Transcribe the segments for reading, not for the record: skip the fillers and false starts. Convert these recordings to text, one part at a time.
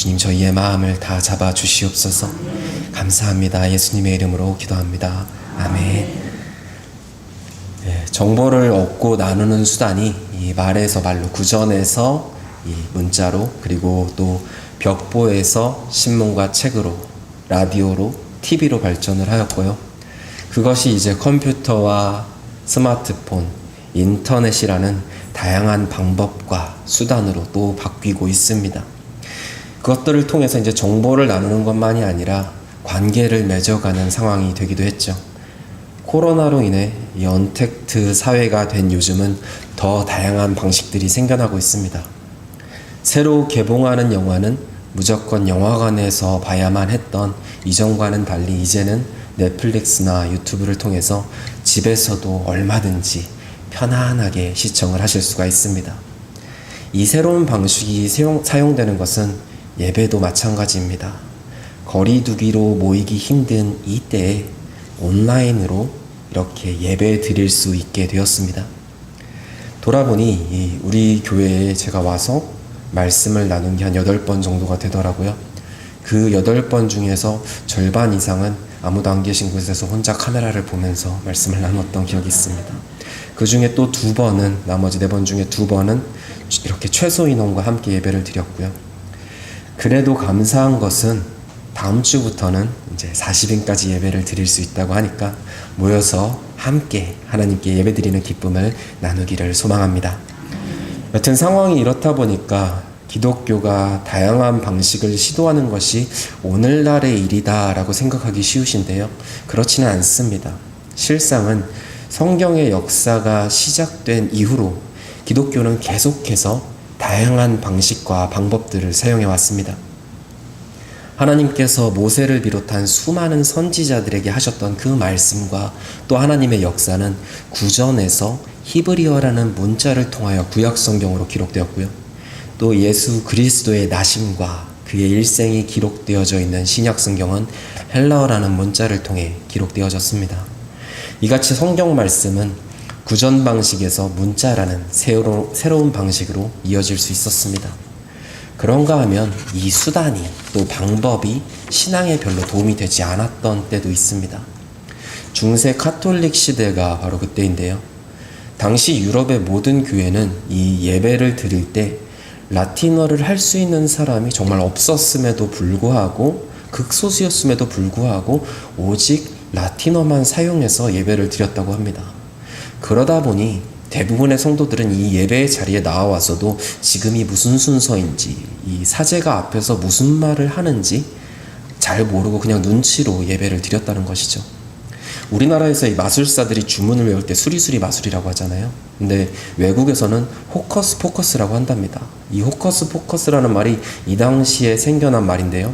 주님, 저희의 마음을 다 잡아 주시옵소서. 감사합니다. 예수님의 이름으로 기도합니다. 아멘. 정보를 얻고 나누는 수단이 이 말에서 말로, 구전에서 이 문자로, 그리고 또 벽보에서 신문과 책으로, 라디오로, TV로 발전을 하였고요. 그것이 이제 컴퓨터와 스마트폰, 인터넷이라는 다양한 방법과 수단으로 또 바뀌고 있습니다. 그것들을 통해서 이제 정보를 나누는 것만이 아니라 관계를 맺어가는 상황이 되기도 했죠. 코로나로 인해 이 언택트 사회가 된 요즘은 더 다양한 방식들이 생겨나고 있습니다. 새로 개봉하는 영화는 무조건 영화관에서 봐야만 했던 이전과는 달리 이제는 넷플릭스나 유튜브를 통해서 집에서도 얼마든지 편안하게 시청을 하실 수가 있습니다. 이 새로운 방식이 사용되는 것은 예배도 마찬가지입니다. 거리 두기로 모이기 힘든 이때에 온라인으로 이렇게 예배 드릴 수 있게 되었습니다. 돌아보니 우리 교회에 제가 와서 말씀을 나눈 게 한 8번 정도가 되더라고요. 그 8번 중에서 절반 이상은 아무도 안 계신 곳에서 혼자 카메라를 보면서 말씀을 나눴던 기억이 있습니다. 그 중에 또 2번은, 나머지 4번 중에 2번은 이렇게 최소 인원과 함께 예배를 드렸고요. 그래도 감사한 것은 다음 주부터는 이제 40인까지 예배를 드릴 수 있다고 하니까 모여서 함께 하나님께 예배 드리는 기쁨을 나누기를 소망합니다. 여튼 상황이 이렇다 보니까 기독교가 다양한 방식을 시도하는 것이 오늘날의 일이다라고 생각하기 쉬우신데요. 그렇지는 않습니다. 실상은 성경의 역사가 시작된 이후로 기독교는 계속해서 다양한 방식과 방법들을 사용해 왔습니다. 하나님께서 모세를 비롯한 수많은 선지자들에게 하셨던 그 말씀과 또 하나님의 역사는 구전에서 히브리어라는 문자를 통하여 구약 성경으로 기록되었고요. 또 예수 그리스도의 나심과 그의 일생이 기록되어져 있는 신약 성경은 헬라어라는 문자를 통해 기록되어졌습니다. 이같이 성경 말씀은 구전 방식에서 문자라는 새로운 방식으로 이어질 수 있었습니다. 그런가 하면 이 수단이 또 방법이 신앙에 별로 도움이 되지 않았던 때도 있습니다. 중세 카톨릭 시대가 바로 그때인데요. 당시 유럽의 모든 교회는 이 예배를 드릴 때 라틴어를 할 수 있는 사람이 정말 없었음에도 불구하고, 극소수였음에도 불구하고 오직 라틴어만 사용해서 예배를 드렸다고 합니다. 그러다 보니 대부분의 성도들은 이 예배의 자리에 나와서도 지금이 무슨 순서인지, 이 사제가 앞에서 무슨 말을 하는지 잘 모르고 그냥 눈치로 예배를 드렸다는 것이죠. 우리나라에서 이 마술사들이 주문을 외울 때 수리수리 마술이라고 하잖아요. 근데 외국에서는 호커스 포커스라고 한답니다. 이 호커스 포커스라는 말이 이 당시에 생겨난 말인데요.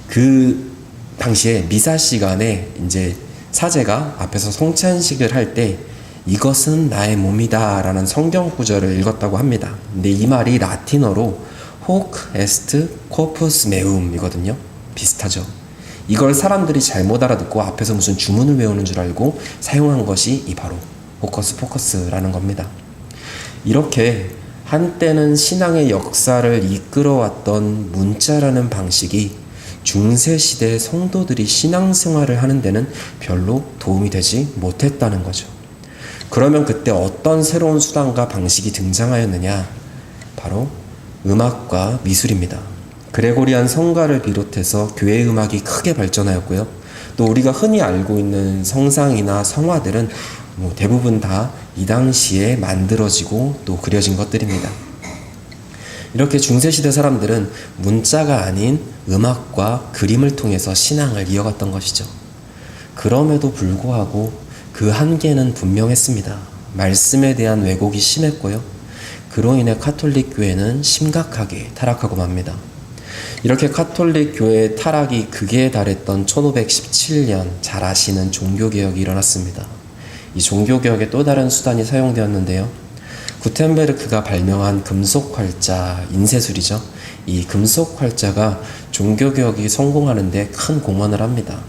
그 당시에 미사 시간에 이제 사제가 앞에서 성찬식을 할 때 이것은 나의 몸이다 라는 성경 구절을 읽었다고 합니다. 근데 이 말이 라틴어로 호크 에스트 코푸스 메움 이거든요. 비슷하죠. 이걸 사람들이 잘못 알아듣고 앞에서 무슨 주문을 외우는 줄 알고 사용한 것이 이 바로 호커스 포커스라는 겁니다. 이렇게 한때는 신앙의 역사를 이끌어왔던 문자라는 방식이 중세시대 성도들이 신앙생활을 하는 데는 별로 도움이 되지 못했다는 거죠. 그러면 그때 어떤 새로운 수단과 방식이 등장하였느냐? 바로 음악과 미술입니다. 그레고리안 성가를 비롯해서 교회 음악이 크게 발전하였고요. 또 우리가 흔히 알고 있는 성상이나 성화들은 대부분 다 이 당시에 만들어지고 또 그려진 것들입니다. 이렇게 중세시대 사람들은 문자가 아닌 음악과 그림을 통해서 신앙을 이어갔던 것이죠. 그럼에도 불구하고 그 한계는 분명했습니다. 말씀에 대한 왜곡이 심했고요. 그로 인해 카톨릭 교회는 심각하게 타락하고 맙니다. 이렇게 카톨릭 교회의 타락이 극에 달했던 1517년 잘 아시는 종교개혁이 일어났습니다. 이 종교개혁의 또 다른 수단이 사용되었는데요. 구텐베르크가 발명한 금속활자, 인쇄술이죠. 이 금속활자가 종교개혁이 성공하는 데 큰 공헌을 합니다.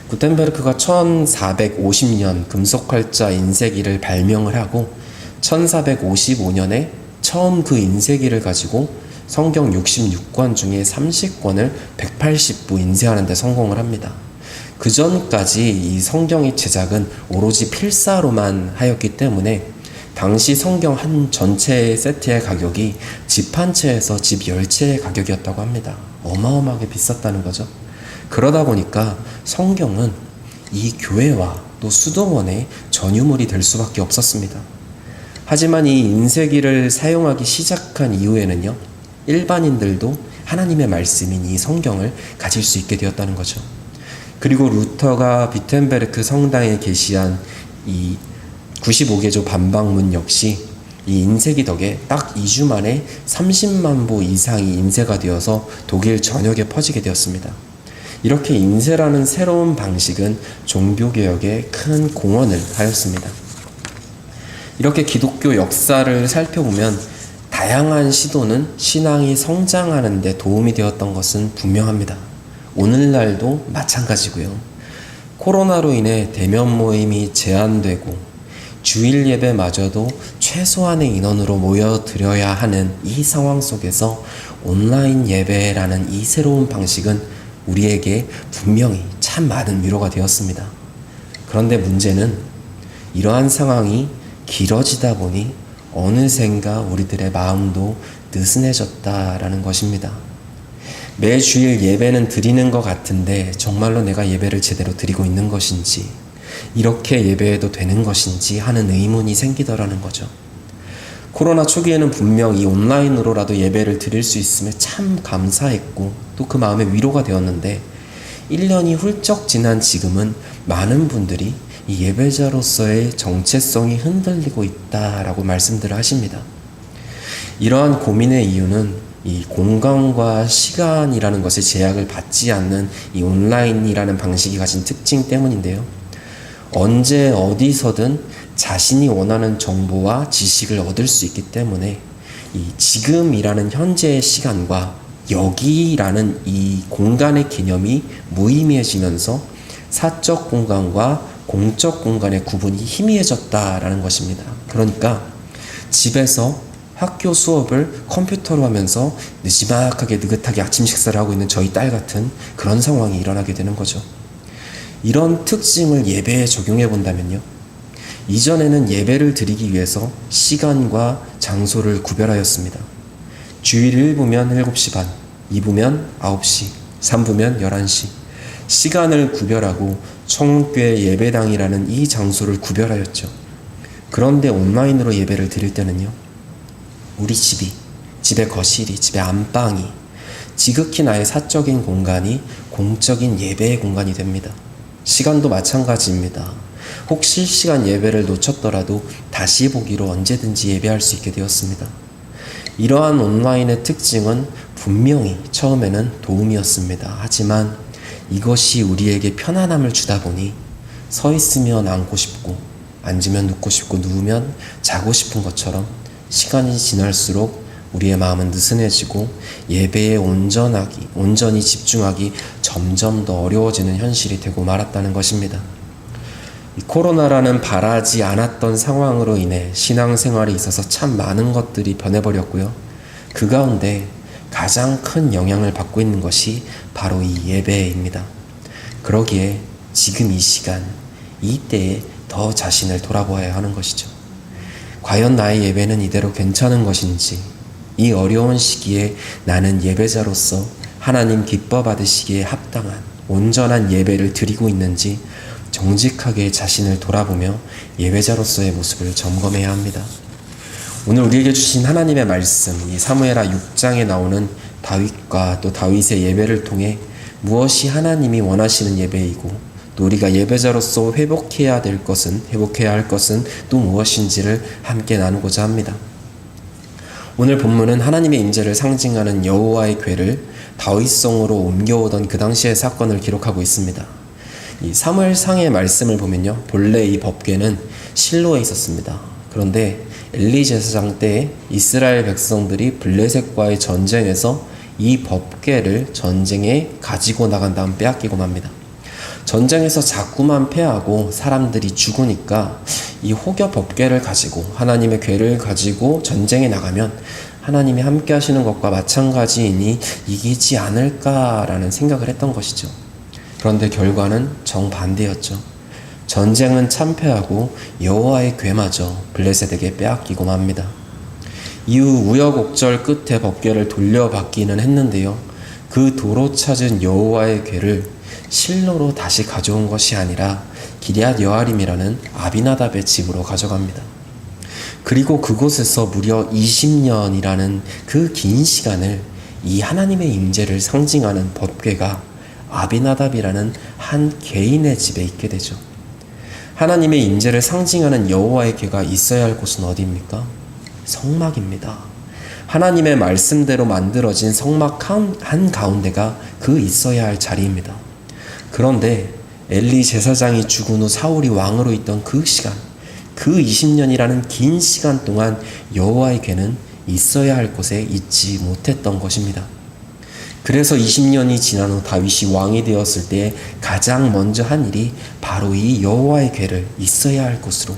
구텐베르크가 1450년 금속활자 인쇄기를 발명을 하고 1455년에 처음 그 인쇄기를 가지고 성경 66권 중에 30권을 180부 인쇄하는 데 성공을 합니다. 그 전까지 이 성경의 제작은 오로지 필사로만 하였기 때문에 당시 성경 한 전체 세트의 가격이 집 한 채에서 집 10채의 가격이었다고 합니다. 어마어마하게 비쌌다는 거죠. 그러다 보니까 성경은 이 교회와 또 수도원의 전유물이 될 수밖에 없었습니다. 하지만 이 인쇄기를 사용하기 시작한 이후에는요, 일반인들도 하나님의 말씀인 이 성경을 가질 수 있게 되었다는 거죠. 그리고 루터가 비텐베르크 성당에 게시한 이 95개조 반박문 역시 이 인쇄기 덕에 딱 2주 만에 30만 부 이상이 인쇄가 되어서 독일 전역에 퍼지게 되었습니다. 이렇게 인쇄라는 새로운 방식은 종교개혁에 큰 공헌을 하였습니다. 이렇게 기독교 역사를 살펴보면 다양한 시도는 신앙이 성장하는 데 도움이 되었던 것은 분명합니다. 오늘날도 마찬가지고요. 코로나로 인해 대면 모임이 제한되고 주일 예배마저도 최소한의 인원으로 모여드려야 하는 이 상황 속에서 온라인 예배라는 이 새로운 방식은 우리에게 분명히 참 많은 위로가 되었습니다. 그런데 문제는 이러한 상황이 길어지다 보니 어느샌가 우리들의 마음도 느슨해졌다라는 것입니다. 매 주일 예배는 드리는 것 같은데 정말로 내가 예배를 제대로 드리고 있는 것인지, 이렇게 예배해도 되는 것인지 하는 의문이 생기더라는 거죠. 코로나 초기에는 분명 이 온라인으로라도 예배를 드릴 수 있음에 참 감사했고 또 그 마음에 위로가 되었는데 1년이 훌쩍 지난 지금은 많은 분들이 이 예배자로서의 정체성이 흔들리고 있다라고 말씀들을 하십니다. 이러한 고민의 이유는 이 공간과 시간이라는 것에 제약을 받지 않는 이 온라인이라는 방식이 가진 특징 때문인데요. 언제 어디서든 자신이 원하는 정보와 지식을 얻을 수 있기 때문에 이 지금이라는 현재의 시간과 여기라는 이 공간의 개념이 무의미해지면서 사적 공간과 공적 공간의 구분이 희미해졌다라는 것입니다. 그러니까 집에서 학교 수업을 컴퓨터로 하면서 느긋하게 아침 식사를 하고 있는 저희 딸 같은 그런 상황이 일어나게 되는 거죠. 이런 특징을 예배에 적용해 본다면요, 이전에는 예배를 드리기 위해서 시간과 장소를 구별하였습니다. 주일 1부면 7시 반, 2부면 9시, 3부면 11시. 시간을 구별하고 청교회 예배당이라는 이 장소를 구별하였죠. 그런데 온라인으로 예배를 드릴 때는요, 우리 집이, 집의 거실이, 집의 안방이 지극히 나의 사적인 공간이 공적인 예배의 공간이 됩니다. 시간도 마찬가지입니다. 혹시 실시간 예배를 놓쳤더라도 다시 보기로 언제든지 예배할 수 있게 되었습니다. 이러한 온라인의 특징은 분명히 처음에는 도움이었습니다. 하지만 이것이 우리에게 편안함을 주다 보니 서 있으면 앉고 싶고, 앉으면 눕고 싶고, 누우면 자고 싶은 것처럼 시간이 지날수록 우리의 마음은 느슨해지고 예배에 온전히 집중하기 점점 더 어려워지는 현실이 되고 말았다는 것입니다. 이 코로나라는 바라지 않았던 상황으로 인해 신앙생활에 있어서 참 많은 것들이 변해버렸고요. 그 가운데 가장 큰 영향을 받고 있는 것이 바로 이 예배입니다. 그러기에 지금 이 시간, 이 때에 더 자신을 돌아보아야 하는 것이죠. 과연 나의 예배는 이대로 괜찮은 것인지, 이 어려운 시기에 나는 예배자로서 하나님 기뻐 받으시기에 합당한 온전한 예배를 드리고 있는지 정직하게 자신을 돌아보며 예배자로서의 모습을 점검해야 합니다. 오늘 우리에게 주신 하나님의 말씀, 이 사무엘하 6장에 나오는 다윗과 또 다윗의 예배를 통해 무엇이 하나님이 원하시는 예배이고 또 우리가 예배자로서 회복해야 할 것은 또 무엇인지를 함께 나누고자 합니다. 오늘 본문은 하나님의 임재를 상징하는 여호와의 궤를 다윗성으로 옮겨오던 그 당시의 사건을 기록하고 있습니다. 이 사무엘상의 말씀을 보면요, 본래 이 법궤는 실로에 있었습니다. 그런데 엘리 제사장 때 이스라엘 백성들이 블레셋과의 전쟁에서 이 법궤를 전쟁에 가지고 나간 다음 빼앗기고 맙니다. 전쟁에서 자꾸만 패하고 사람들이 죽으니까 이 혹여 법궤를 가지고, 하나님의 궤를 가지고 전쟁에 나가면 하나님이 함께 하시는 것과 마찬가지이니 이기지 않을까라는 생각을 했던 것이죠. 그런데 결과는 정반대였죠. 전쟁은 참패하고 여호와의 궤마저 블레셋에게 빼앗기고 맙니다. 이후 우여곡절 끝에 법궤를 돌려받기는 했는데요. 그 도로 찾은 여호와의 궤를 실로로 다시 가져온 것이 아니라 기럇 여아림이라는 아비나답의 집으로 가져갑니다. 그리고 그곳에서 무려 20년이라는 그 긴 시간을 이 하나님의 임재를 상징하는 법궤가 아비나답이라는 한 개인의 집에 있게 되죠. 하나님의 임재를 상징하는 여호와의 궤가 있어야 할 곳은 어디입니까? 성막입니다. 하나님의 말씀대로 만들어진 성막 한가운데가 그 있어야 할 자리입니다. 그런데 엘리 제사장이 죽은 후 사울이 왕으로 있던 그 시간, 그 20년이라는 긴 시간 동안 여호와의 궤는 있어야 할 곳에 있지 못했던 것입니다. 그래서 20년이 지난 후 다윗이 왕이 되었을 때 가장 먼저 한 일이 바로 이 여호와의 궤를 있어야 할 곳으로,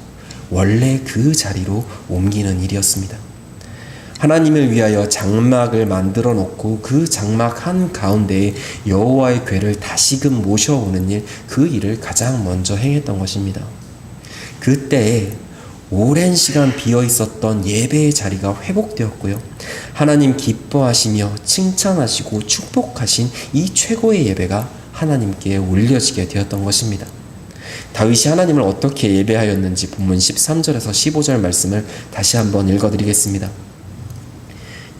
원래 그 자리로 옮기는 일이었습니다. 하나님을 위하여 장막을 만들어 놓고 그 장막 한가운데에 여호와의 궤를 다시금 모셔오는 일, 그 일을 가장 먼저 행했던 것입니다. 그때에 오랜 시간 비어 있었던 예배의 자리가 회복되었고요. 하나님 기뻐하시며 칭찬하시고 축복하신 이 최고의 예배가 하나님께 올려지게 되었던 것입니다. 다윗이 하나님을 어떻게 예배하였는지 본문 13절에서 15절 말씀을 다시 한번 읽어드리겠습니다.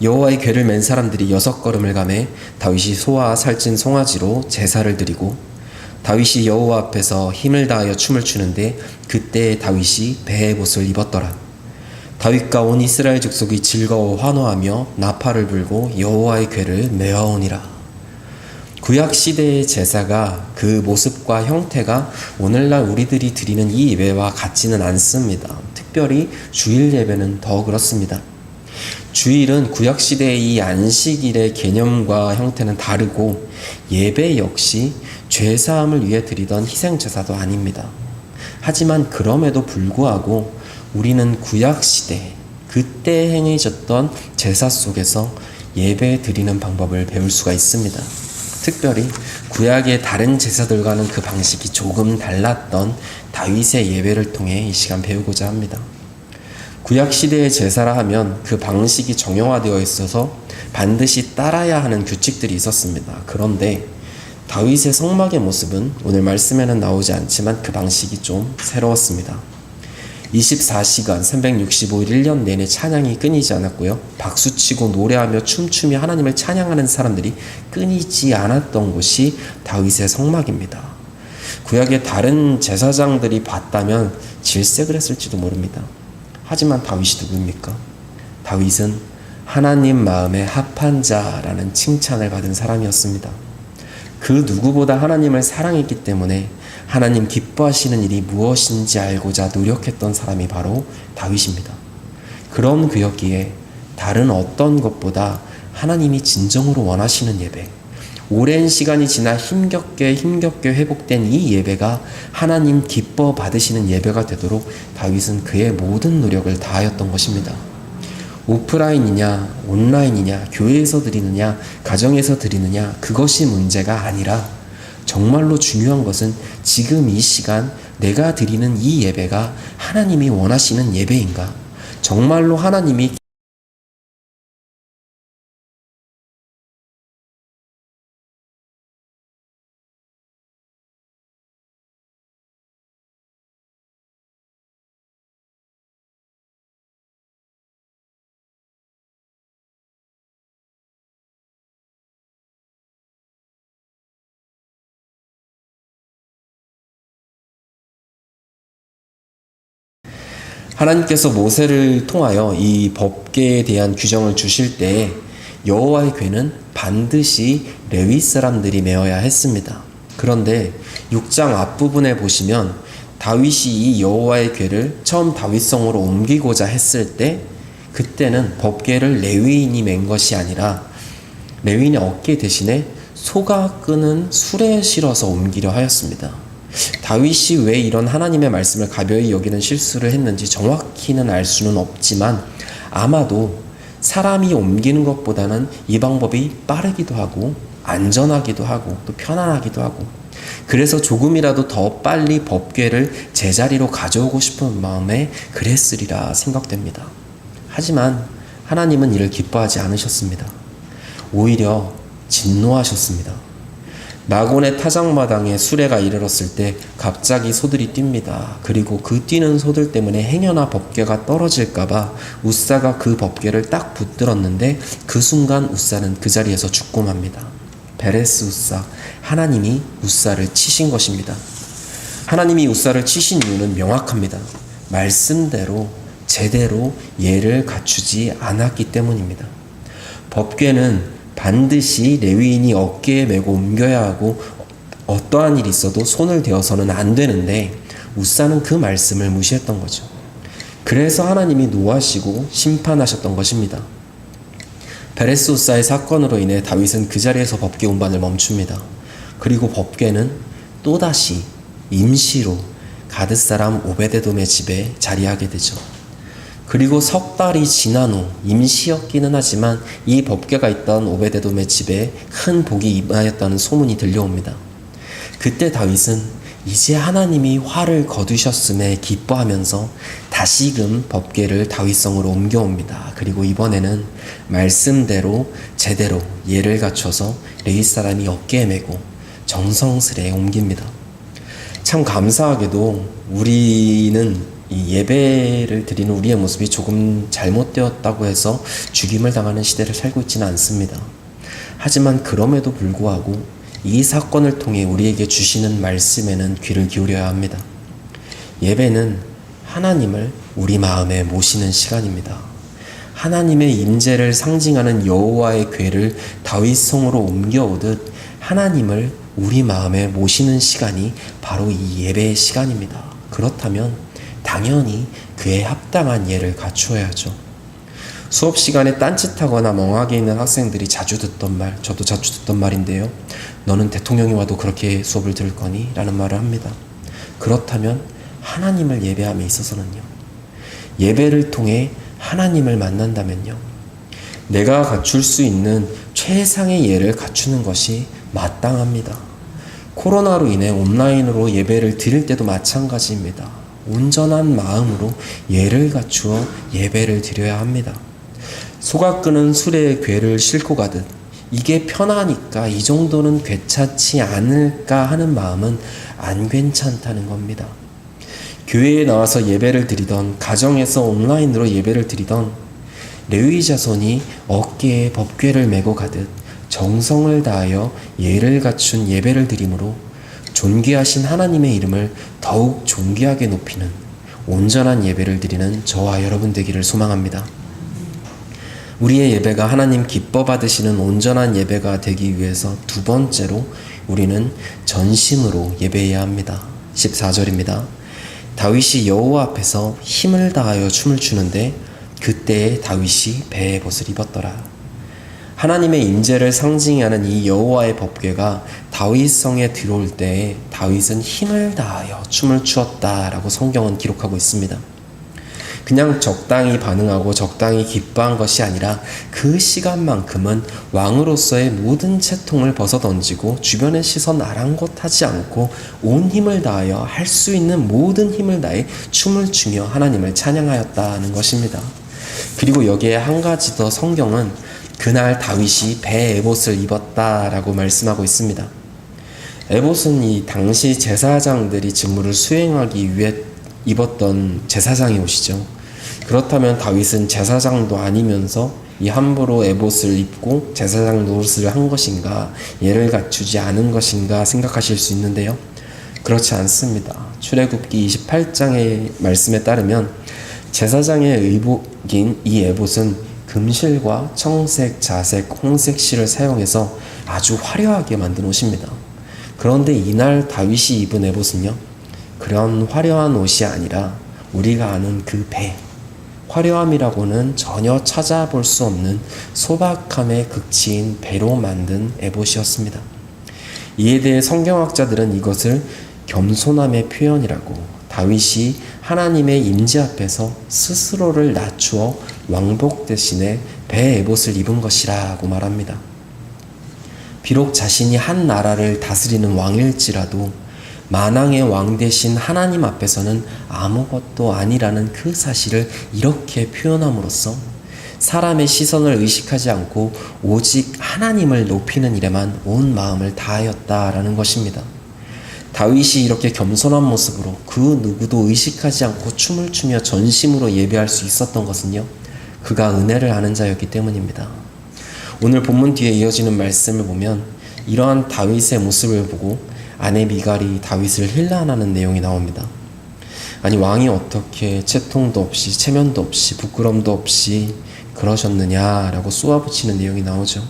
여호와의 궤를 맨 사람들이 6걸음을 가매 다윗이 소와 살찐 송아지로 제사를 드리고, 다윗이 여호와 앞에서 힘을 다하여 춤을 추는데 그때 다윗이 베헤봇을 입었더라. 다윗과 온 이스라엘 족속이 즐거워 환호하며 나팔을 불고 여호와의 궤를 메어오니라. 구약 시대의 제사가 그 모습과 형태가 오늘날 우리들이 드리는 이 예배와 같지는 않습니다. 특별히 주일 예배는 더 그렇습니다. 주일은 구약 시대의 이 안식일의 개념과 형태는 다르고, 예배 역시 죄사함을 위해 드리던 희생제사도 아닙니다. 하지만 그럼에도 불구하고 우리는 구약 시대, 그때 행해졌던 제사 속에서 예배 드리는 방법을 배울 수가 있습니다. 특별히 구약의 다른 제사들과는 그 방식이 조금 달랐던 다윗의 예배를 통해 이 시간 배우고자 합니다. 구약 시대의 제사라 하면 그 방식이 정형화되어 있어서 반드시 따라야 하는 규칙들이 있었습니다. 그런데 다윗의 성막의 모습은 오늘 말씀에는 나오지 않지만 그 방식이 좀 새로웠습니다. 24시간 365일 1년 내내 찬양이 끊이지 않았고요. 박수치고 노래하며 춤추며 하나님을 찬양하는 사람들이 끊이지 않았던 곳이 다윗의 성막입니다. 구약의 다른 제사장들이 봤다면 질색을 했을지도 모릅니다. 하지만 다윗이 누구입니까? 다윗은 하나님 마음에 합한 자라는 칭찬을 받은 사람이었습니다. 그 누구보다 하나님을 사랑했기 때문에 하나님 기뻐하시는 일이 무엇인지 알고자 노력했던 사람이 바로 다윗입니다. 그런 그였기에 다른 어떤 것보다 하나님이 진정으로 원하시는 예배, 오랜 시간이 지나 힘겹게 회복된 이 예배가 하나님 기뻐 받으시는 예배가 되도록 다윗은 그의 모든 노력을 다하였던 것입니다. 오프라인이냐 온라인이냐, 교회에서 드리느냐 가정에서 드리느냐, 그것이 문제가 아니라 정말로 중요한 것은 지금 이 시간 내가 드리는 이 예배가 하나님이 원하시는 예배인가, 정말로 하나님이 하나님께서 모세를 통하여 이 법궤에 대한 규정을 주실 때 여호와의 궤는 반드시 레위 사람들이 메어야 했습니다. 그런데 6장 앞부분에 보시면 다윗이 이 여호와의 궤를 처음 다윗성으로 옮기고자 했을 때, 그때는 법궤를 레위인이 맨 것이 아니라 레위인의 어깨 대신에 소가 끄는 수레에 실어서 옮기려 하였습니다. 다윗이 왜 이런 하나님의 말씀을 가벼이 여기는 실수를 했는지 정확히는 알 수는 없지만, 아마도 사람이 옮기는 것보다는 이 방법이 빠르기도 하고 안전하기도 하고 또 편안하기도 하고, 그래서 조금이라도 더 빨리 법궤를 제자리로 가져오고 싶은 마음에 그랬으리라 생각됩니다. 하지만 하나님은 이를 기뻐하지 않으셨습니다. 오히려 진노하셨습니다. 나곤의 타작마당에 수레가 이르렀을 때 갑자기 소들이 뜁니다. 그리고 그 뛰는 소들 때문에 행여나 법궤가 떨어질까봐 웃사가 그 법궤를 딱 붙들었는데 그 순간 웃사는 그 자리에서 죽고 맙니다. 베레스 웃사, 하나님이 웃사를 치신 것입니다. 하나님이 웃사를 치신 이유는 명확합니다. 말씀대로 제대로 예를 갖추지 않았기 때문입니다. 법궤는 반드시 레위인이 어깨에 메고 옮겨야 하고 어떠한 일이 있어도 손을 대어서는 안 되는데 웃사는 그 말씀을 무시했던 거죠. 그래서 하나님이 노하시고 심판하셨던 것입니다. 베레스 웃사의 사건으로 인해 다윗은 그 자리에서 법궤 운반을 멈춥니다. 그리고 법궤는 또다시 임시로 가드 사람 오베데돔의 집에 자리하게 되죠. 그리고 석 달이 지난 후, 임시였기는 하지만 이 법궤가 있던 오베데돔의 집에 큰 복이 임하였다는 소문이 들려옵니다. 그때 다윗은 이제 하나님이 화를 거두셨음에 기뻐하면서 다시금 법궤를 다윗성으로 옮겨옵니다. 그리고 이번에는 말씀대로 제대로 예를 갖춰서 레위 사람이 어깨에 메고 정성스레 옮깁니다. 참 감사하게도 우리는 이 예배를 드리는 우리의 모습이 조금 잘못되었다고 해서 죽임을 당하는 시대를 살고 있지는 않습니다. 하지만 그럼에도 불구하고 이 사건을 통해 우리에게 주시는 말씀에는 귀를 기울여야 합니다. 예배는 하나님을 우리 마음에 모시는 시간입니다. 하나님의 임재를 상징하는 여호와의 궤를 다윗성으로 옮겨오듯 하나님을 우리 마음에 모시는 시간이 바로 이 예배의 시간입니다. 그렇다면 당연히 그에 합당한 예를 갖추어야죠. 수업 시간에 딴짓하거나 멍하게 있는 학생들이 자주 듣던 말, 저도 자주 듣던 말인데요. 너는 대통령이 와도 그렇게 수업을 들을 거니? 라는 말을 합니다. 그렇다면 하나님을 예배함에 있어서는요. 예배를 통해 하나님을 만난다면요. 내가 갖출 수 있는 최상의 예를 갖추는 것이 마땅합니다. 코로나로 인해 온라인으로 예배를 드릴 때도 마찬가지입니다. 온전한 마음으로 예를 갖추어 예배를 드려야 합니다. 소가 끄는 수레의 궤를 싣고 가듯 이게 편하니까 이 정도는 괜찮지 않을까 하는 마음은 안 괜찮다는 겁니다. 교회에 나와서 예배를 드리던, 가정에서 온라인으로 예배를 드리던 레위 자손이 어깨에 법궤를 메고 가듯 정성을 다하여 예를 갖춘 예배를 드림으로 존귀하신 하나님의 이름을 더욱 존귀하게 높이는 온전한 예배를 드리는 저와 여러분 되기를 소망합니다. 우리의 예배가 하나님 기뻐 받으시는 온전한 예배가 되기 위해서 두 번째로 우리는 전심으로 예배해야 합니다. 14절입니다. 다윗이 여호와 앞에서 힘을 다하여 춤을 추는데 그때에 다윗이 배의 벗을 입었더라. 하나님의 임재를 상징하는 이 여호와의 법궤가 다윗성에 들어올 때에 다윗은 힘을 다하여 춤을 추었다라고 성경은 기록하고 있습니다. 그냥 적당히 반응하고 적당히 기뻐한 것이 아니라 그 시간만큼은 왕으로서의 모든 채통을 벗어던지고 주변의 시선 아랑곳하지 않고 온 힘을 다하여 할 수 있는 모든 힘을 다해 춤을 추며 하나님을 찬양하였다는 것입니다. 그리고 여기에 한 가지 더 성경은 그날 다윗이 배 에봇을 입었다라고 말씀하고 있습니다. 에봇은 이 당시 제사장들이 직무를 수행하기 위해 입었던 제사장의 옷이죠. 그렇다면 다윗은 제사장도 아니면서 이 함부로 에봇을 입고 제사장 노릇을 한 것인가, 예를 갖추지 않은 것인가 생각하실 수 있는데요. 그렇지 않습니다. 출애굽기 28장의 말씀에 따르면 제사장의 의복인 이 에봇은 금실과 청색, 자색, 홍색 실을 사용해서 아주 화려하게 만든 옷입니다. 그런데 이날 다윗이 입은 에봇은요, 그런 화려한 옷이 아니라 우리가 아는 그 배, 화려함이라고는 전혀 찾아볼 수 없는 소박함의 극치인 배로 만든 에봇이었습니다. 이에 대해 성경학자들은 이것을 겸손함의 표현이라고, 다윗이 하나님의 임재 앞에서 스스로를 낮추어 왕복 대신에 베에봇을 입은 것이라고 말합니다. 비록 자신이 한 나라를 다스리는 왕일지라도 만왕의 왕 대신 하나님 앞에서는 아무것도 아니라는 그 사실을 이렇게 표현함으로써 사람의 시선을 의식하지 않고 오직 하나님을 높이는 일에만 온 마음을 다하였다라는 것입니다. 다윗이 이렇게 겸손한 모습으로 그 누구도 의식하지 않고 춤을 추며 전심으로 예배할 수 있었던 것은요, 그가 은혜를 아는 자였기 때문입니다. 오늘 본문 뒤에 이어지는 말씀을 보면 이러한 다윗의 모습을 보고 아내 미갈이 다윗을 힐난하는 내용이 나옵니다. 아니, 왕이 어떻게 채통도 없이 체면도 없이 부끄럼도 없이 그러셨느냐라고 쏘아붙이는 내용이 나오죠.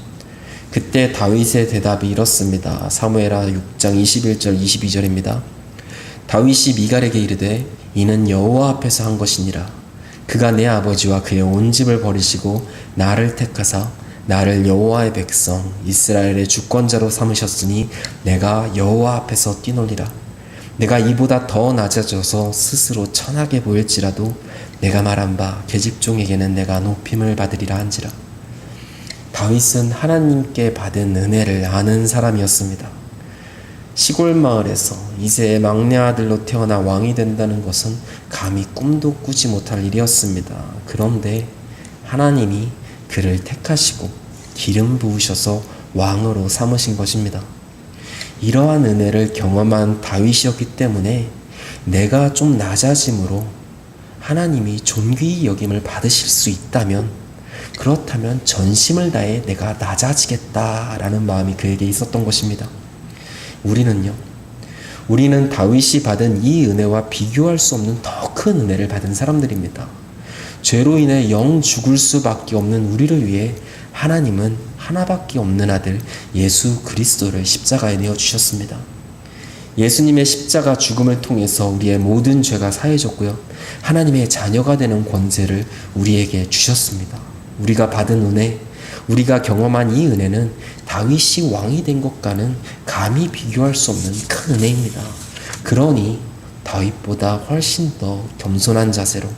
그때 다윗의 대답이 이렇습니다. 사무엘하 6장 21절 22절입니다. 다윗이 미갈에게 이르되 이는 여호와 앞에서 한 것이니라. 그가 내 아버지와 그의 온 집을 버리시고 나를 택하사 나를 여호와의 백성 이스라엘의 주권자로 삼으셨으니 내가 여호와 앞에서 뛰놀리라. 내가 이보다 더 낮아져서 스스로 천하게 보일지라도 내가 말한 바 계집종에게는 내가 높임을 받으리라 한지라. 다윗은 하나님께 받은 은혜를 아는 사람이었습니다. 시골 마을에서 이새의 막내 아들로 태어나 왕이 된다는 것은 감히 꿈도 꾸지 못할 일이었습니다. 그런데 하나님이 그를 택하시고 기름 부으셔서 왕으로 삼으신 것입니다. 이러한 은혜를 경험한 다윗이었기 때문에 내가 좀 낮아짐으로 하나님이 존귀히 여김을 받으실 수 있다면, 그렇다면 전심을 다해 내가 낮아지겠다라는 마음이 그에게 있었던 것입니다. 우리는 다윗이 받은 이 은혜와 비교할 수 없는 더 큰 은혜를 받은 사람들입니다. 죄로 인해 영 죽을 수밖에 없는 우리를 위해 하나님은 하나밖에 없는 아들 예수 그리스도를 십자가에 내어주셨습니다. 예수님의 십자가 죽음을 통해서 우리의 모든 죄가 사해졌고요, 하나님의 자녀가 되는 권세를 우리에게 주셨습니다. 우리가 받은 은혜, 우리가 경험한 이 은혜는 다윗이 왕이 된 것과는 감히 비교할 수 없는 큰 은혜입니다. 그러니 다윗보다 훨씬 더 겸손한 자세로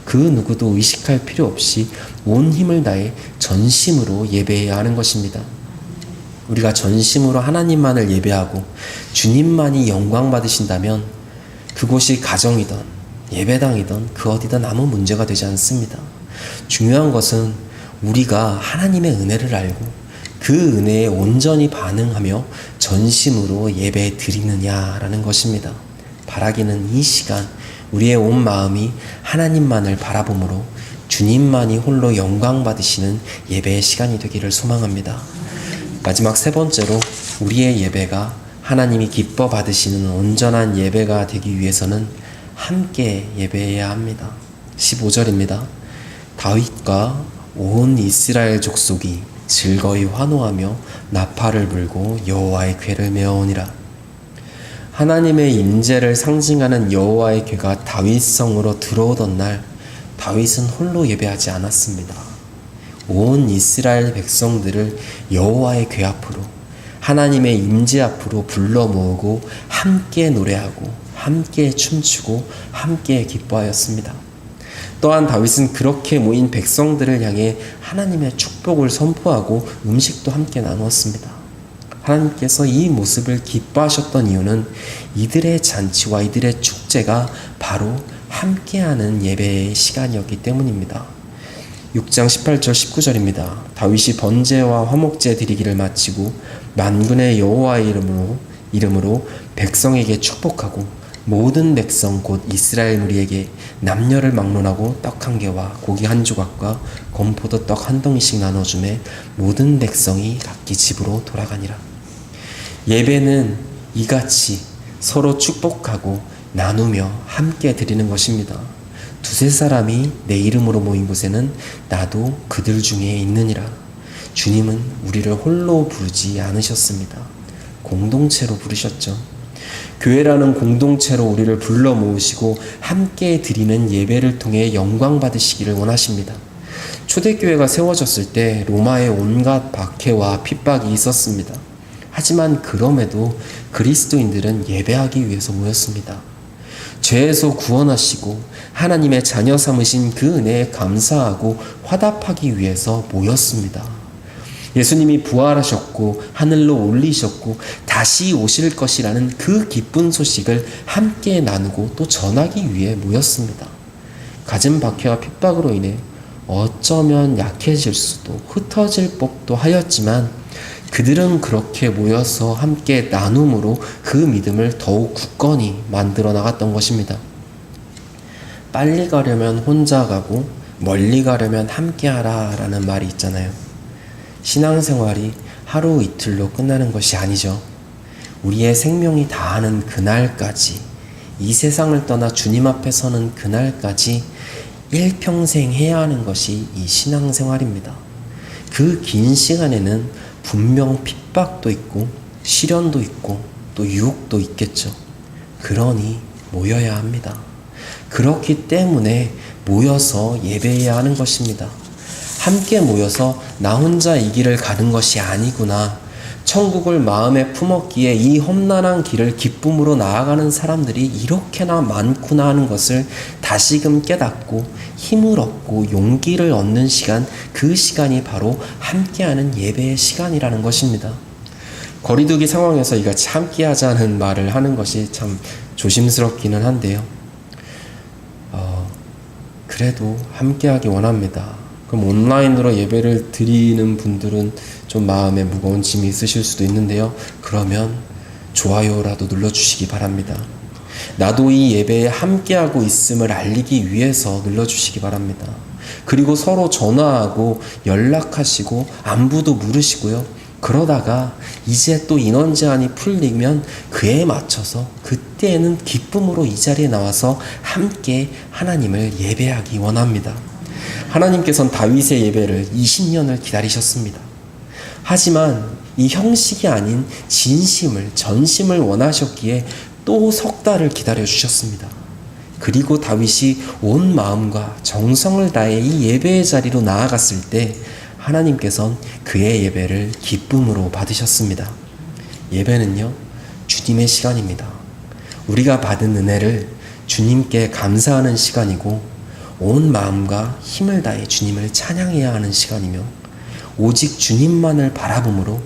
그 누구도 의식할 필요 없이 온 힘을 다해 전심으로 예배해야 하는 것입니다. 우리가 전심으로 하나님만을 예배하고 주님만이 영광 받으신다면 그곳이 가정이든 예배당이든 그 어디든 아무 문제가 되지 않습니다. 중요한 것은 우리가 하나님의 은혜를 알고 그 은혜에 온전히 반응하며 전심으로 예배 드리느냐라는 것입니다. 바라기는 이 시간 우리의 온 마음이 하나님만을 바라보므로 주님만이 홀로 영광 받으시는 예배의 시간이 되기를 소망합니다. 마지막 세 번째로 우리의 예배가 하나님이 기뻐 받으시는 온전한 예배가 되기 위해서는 함께 예배해야 합니다. 15절입니다. 다윗과 온 이스라엘 족속이 즐거이 환호하며 나팔을 불고 여호와의 궤를 메어오니라. 하나님의 임재를 상징하는 여호와의 궤가 다윗성으로 들어오던 날 다윗은 홀로 예배하지 않았습니다. 온 이스라엘 백성들을 여호와의 궤 앞으로, 하나님의 임재 앞으로 불러 모으고 함께 노래하고 함께 춤추고 함께 기뻐하였습니다. 또한 다윗은 그렇게 모인 백성들을 향해 하나님의 축복을 선포하고 음식도 함께 나누었습니다. 하나님께서 이 모습을 기뻐하셨던 이유는 이들의 잔치와 이들의 축제가 바로 함께하는 예배의 시간이었기 때문입니다. 6장 18절 19절입니다. 다윗이 번제와 화목제 드리기를 마치고 만군의 여호와의 이름으로 백성에게 축복하고 모든 백성 곧 이스라엘 무리에게 남녀를 막론하고 떡 한 개와 고기 한 조각과 건포도 떡 한 덩이씩 나눠주매 모든 백성이 각기 집으로 돌아가니라. 예배는 이같이 서로 축복하고 나누며 함께 드리는 것입니다. 두세 사람이 내 이름으로 모인 곳에는 나도 그들 중에 있느니라. 주님은 우리를 홀로 부르지 않으셨습니다. 공동체로 부르셨죠. 교회라는 공동체로 우리를 불러 모으시고 함께 드리는 예배를 통해 영광 받으시기를 원하십니다. 초대교회가 세워졌을 때 로마의 온갖 박해와 핍박이 있었습니다. 하지만 그럼에도 그리스도인들은 예배하기 위해서 모였습니다. 죄에서 구원하시고 하나님의 자녀 삼으신 그 은혜에 감사하고 화답하기 위해서 모였습니다. 예수님이 부활하셨고 하늘로 올리셨고 다시 오실 것이라는 그 기쁜 소식을 함께 나누고 또 전하기 위해 모였습니다. 가진 박해와 핍박으로 인해 어쩌면 약해질 수도 흩어질 법도 하였지만 그들은 그렇게 모여서 함께 나눔으로 그 믿음을 더욱 굳건히 만들어 나갔던 것입니다. 빨리 가려면 혼자 가고 멀리 가려면 함께 하라 라는 말이 있잖아요. 신앙생활이 하루 이틀로 끝나는 것이 아니죠. 우리의 생명이 다하는 그날까지, 이 세상을 떠나 주님 앞에 서는 그날까지 일평생 해야 하는 것이 이 신앙생활입니다. 그 긴 시간에는 분명 핍박도 있고 시련도 있고 또 유혹도 있겠죠. 그러니 모여야 합니다. 그렇기 때문에 모여서 예배해야 하는 것입니다. 함께 모여서 나 혼자 이 길을 가는 것이 아니구나. 천국을 마음에 품었기에 이 험난한 길을 기쁨으로 나아가는 사람들이 이렇게나 많구나 하는 것을 다시금 깨닫고 힘을 얻고 용기를 얻는 시간, 그 시간이 바로 함께하는 예배의 시간이라는 것입니다. 거리두기 상황에서 이같이 함께하자는 말을 하는 것이 참 조심스럽기는 한데요. 그래도 함께하기 원합니다. 그럼 온라인으로 예배를 드리는 분들은 좀 마음에 무거운 짐이 있으실 수도 있는데요. 그러면 좋아요라도 눌러주시기 바랍니다. 나도 이 예배에 함께하고 있음을 알리기 위해서 눌러주시기 바랍니다. 그리고 서로 전화하고 연락하시고 안부도 물으시고요. 그러다가 이제 또 인원 제한이 풀리면 그에 맞춰서 그때에는 기쁨으로 이 자리에 나와서 함께 하나님을 예배하기 원합니다. 하나님께서는 다윗의 예배를 20년을 기다리셨습니다. 하지만 이 형식이 아닌 진심을, 전심을 원하셨기에 또 석 달을 기다려주셨습니다. 그리고 다윗이 온 마음과 정성을 다해 이 예배의 자리로 나아갔을 때 하나님께서는 그의 예배를 기쁨으로 받으셨습니다. 예배는요, 주님의 시간입니다. 우리가 받은 은혜를 주님께 감사하는 시간이고 온 마음과 힘을 다해 주님을 찬양해야 하는 시간이며 오직 주님만을 바라봄으로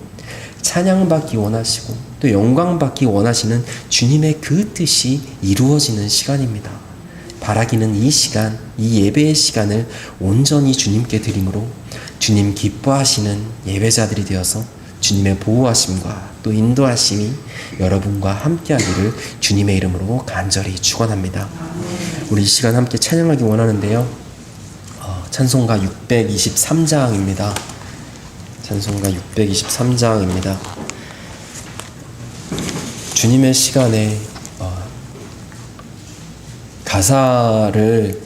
찬양받기 원하시고 또 영광받기 원하시는 주님의 그 뜻이 이루어지는 시간입니다. 바라기는 이 시간, 이 예배의 시간을 온전히 주님께 드림으로 주님 기뻐하시는 예배자들이 되어서 주님의 보호하심과 또 인도하심이 여러분과 함께하기를 주님의 이름으로 간절히 축원합니다. 우리 이 시간 함께 찬양하기 원하는데요. 찬송가 623장입니다. 찬송가 623장입니다. 주님의 시간에 가사를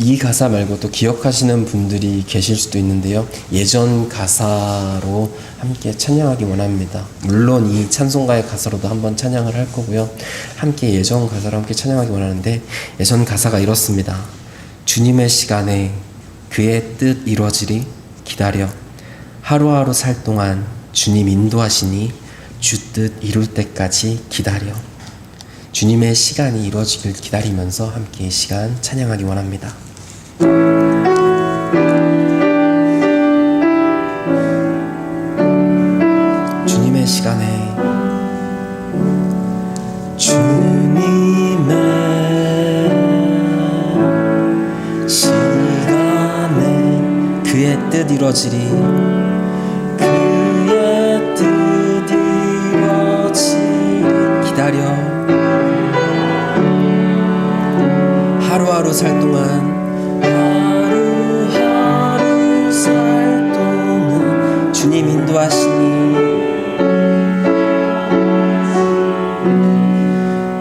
이 가사 말고 또 기억하시는 분들이 계실 수도 있는데요. 예전 가사로 함께 찬양하기 원합니다. 물론 이 찬송가의 가사로도 한번 찬양을 할 거고요. 함께 예전 가사로 함께 찬양하기 원하는데 예전 가사가 이렇습니다. 주님의 시간에 그의 뜻 이루어지리 기다려 하루하루 살 동안 주님 인도하시니 주 뜻 이룰 때까지 기다려. 주님의 시간이 이루어지길 기다리면서 함께 이 시간 찬양하기 원합니다. 주님의 시간에 주님의 시간에 그의 뜻 이루어지리 그의 뜻 이루어지리 기다려 하루하루 살 동안 주님 인도하시니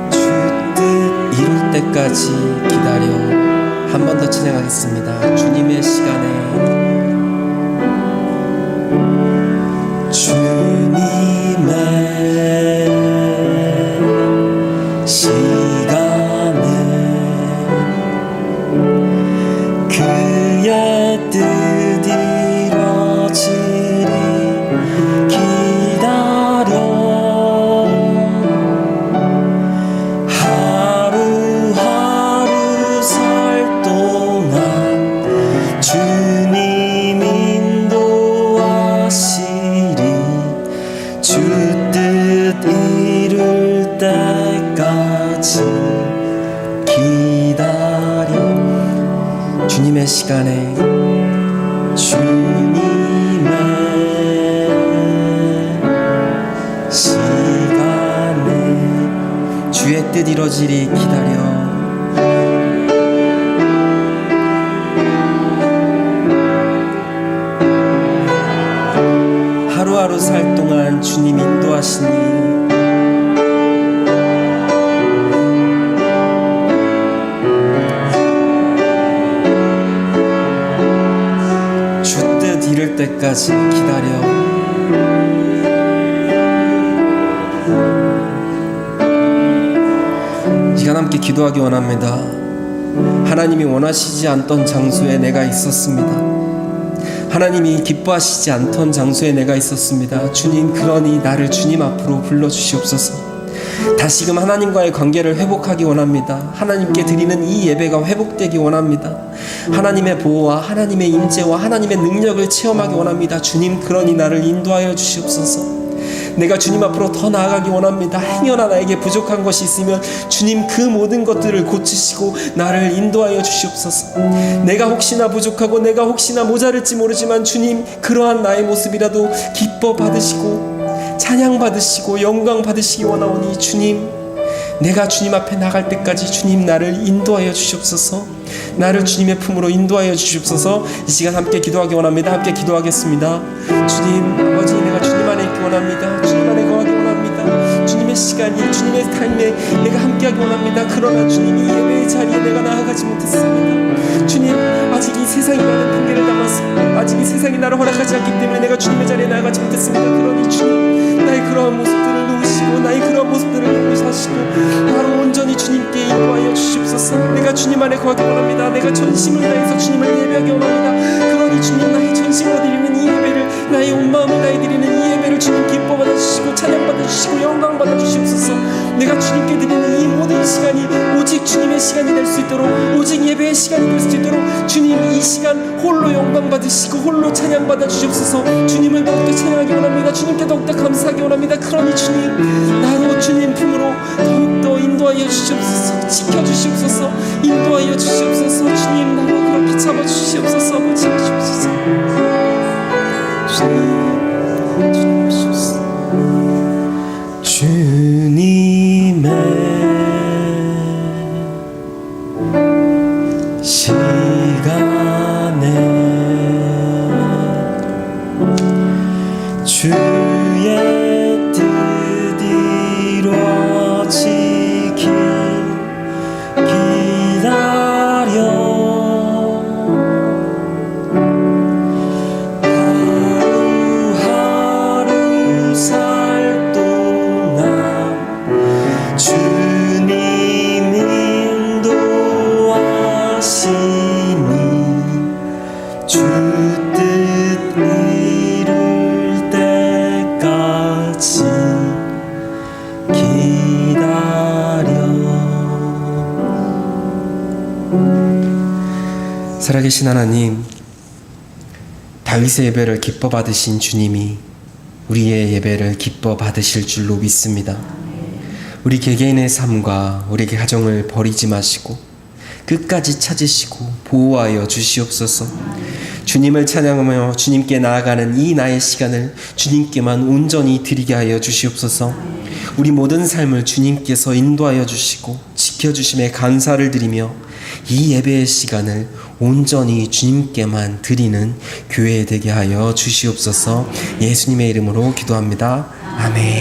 주 뜻 이룰 때까지 기다려. 한 번 더 찬양하겠습니다. 주님의 시간에 주님의 시간에 그의 뜻 이루어지리 기다려 하루하루 살 뜻 이룰 때까지 기다려. 주님의 시간에, 주님의 시간에 주의 뜻 이루어지리 기다려. 하루하루 살 동안 주님 인도하시니 주 뜻 이룰 때까지 기다려. 이 시간 함께 기도하기 원합니다. 하나님이 원하시지 않던 장소에 내가 있었습니다. 하나님이 기뻐하시지 않던 장소에 내가 있었습니다. 주님, 그러니 나를 주님 앞으로 불러주시옵소서. 다시금 하나님과의 관계를 회복하기 원합니다. 하나님께 드리는 이 예배가 회복되기 원합니다. 하나님의 보호와 하나님의 임재와 하나님의 능력을 체험하기 원합니다. 주님, 그러니 나를 인도하여 주시옵소서. 내가 주님 앞으로 더 나아가기 원합니다. 행여나 나에게 부족한 것이 있으면 주님 그 모든 것들을 고치시고 나를 인도하여 주시옵소서. 내가 혹시나 부족하고 내가 혹시나 모자랄지 모르지만 주님, 그러한 나의 모습이라도 기뻐 받으시고 찬양 받으시고 영광 받으시기 원하오니 주님, 내가 주님 앞에 나갈 때까지 주님 나를 인도하여 주시옵소서. 나를 주님의 품으로 인도하여 주시옵소서. 이 시간 함께 기도하기 원합니다. 함께 기도하겠습니다. 주님 아버지, 내가 주님 안에 있기 원합니다. 주님 안에 거하기 원합니다. 주님의 시간이, 주님의 타임에 내가 함께하기 원합니다. 그러나 주님, 이 예배의 자리에 내가 나아가지 못했습니다. 주님, 아직 이 세상이 나는 핑계를 담았습니다. 아직 이 세상이 나를 허락하지 않기 때문에 내가 주님의 자리에 나아가지 못했습니다. 그러니 주님, 나의 그러한 모습들을 놓으시고 나의 그러한 모습들을 용서하시고 나로 온전히 주님께 인도하여 주시옵소서. 내가 주님 안에 거하기 원합니다. 내가 전심을 다해서 주님을 예배하기 원합니다. 그러니 주님, 나의 전심으로 드리는 이 예배를, 나의 온 마음을 다해 드리는 이 예배를 주님 기뻐 받아주시고 찬양 받아주시고 영광 받아주시옵소서. 내가 주님께 드리는 이 모든 시간이 오직 주님의 시간이 될 수 있도록, 오직 예배의 시간이 될 수 있도록 주님, 이 시간 홀로 영광 받으시고 홀로 찬양 받아주시옵소서. 주님을 더욱더 찬양하기 원합니다. 주님께 더욱더 감사하기 원합니다. 그러니 주님, 나로 주님 품으로 더욱더 인도하여 주시옵소서. 지켜주시옵소서. 인도하여 주시옵소서. 주님, 나로 그렇게 잡아주시옵소서. 아버지 하시옵소서. 주님 오시옵소서. 주님의 시간에 주의 뜻 이루어지길 기다려. 하루하루 살 동안 주님 인도하시니 주 뜻 이룰 때까지 기다려. 살아계신 하나님, 다윗의 예배를 기뻐 받으신 주님이 우리의 예배를 기뻐 받으실 줄로 믿습니다. 우리 개개인의 삶과 우리 가정을 버리지 마시고 끝까지 찾으시고 보호하여 주시옵소서. 주님을 찬양하며 주님께 나아가는 이 나의 시간을 주님께만 온전히 드리게 하여 주시옵소서. 우리 모든 삶을 주님께서 인도하여 주시고 지켜주심에 감사를 드리며 이 예배의 시간을 온전히 주님께만 드리는 교회 되게 하여 주시옵소서. 예수님의 이름으로 기도합니다. 아멘.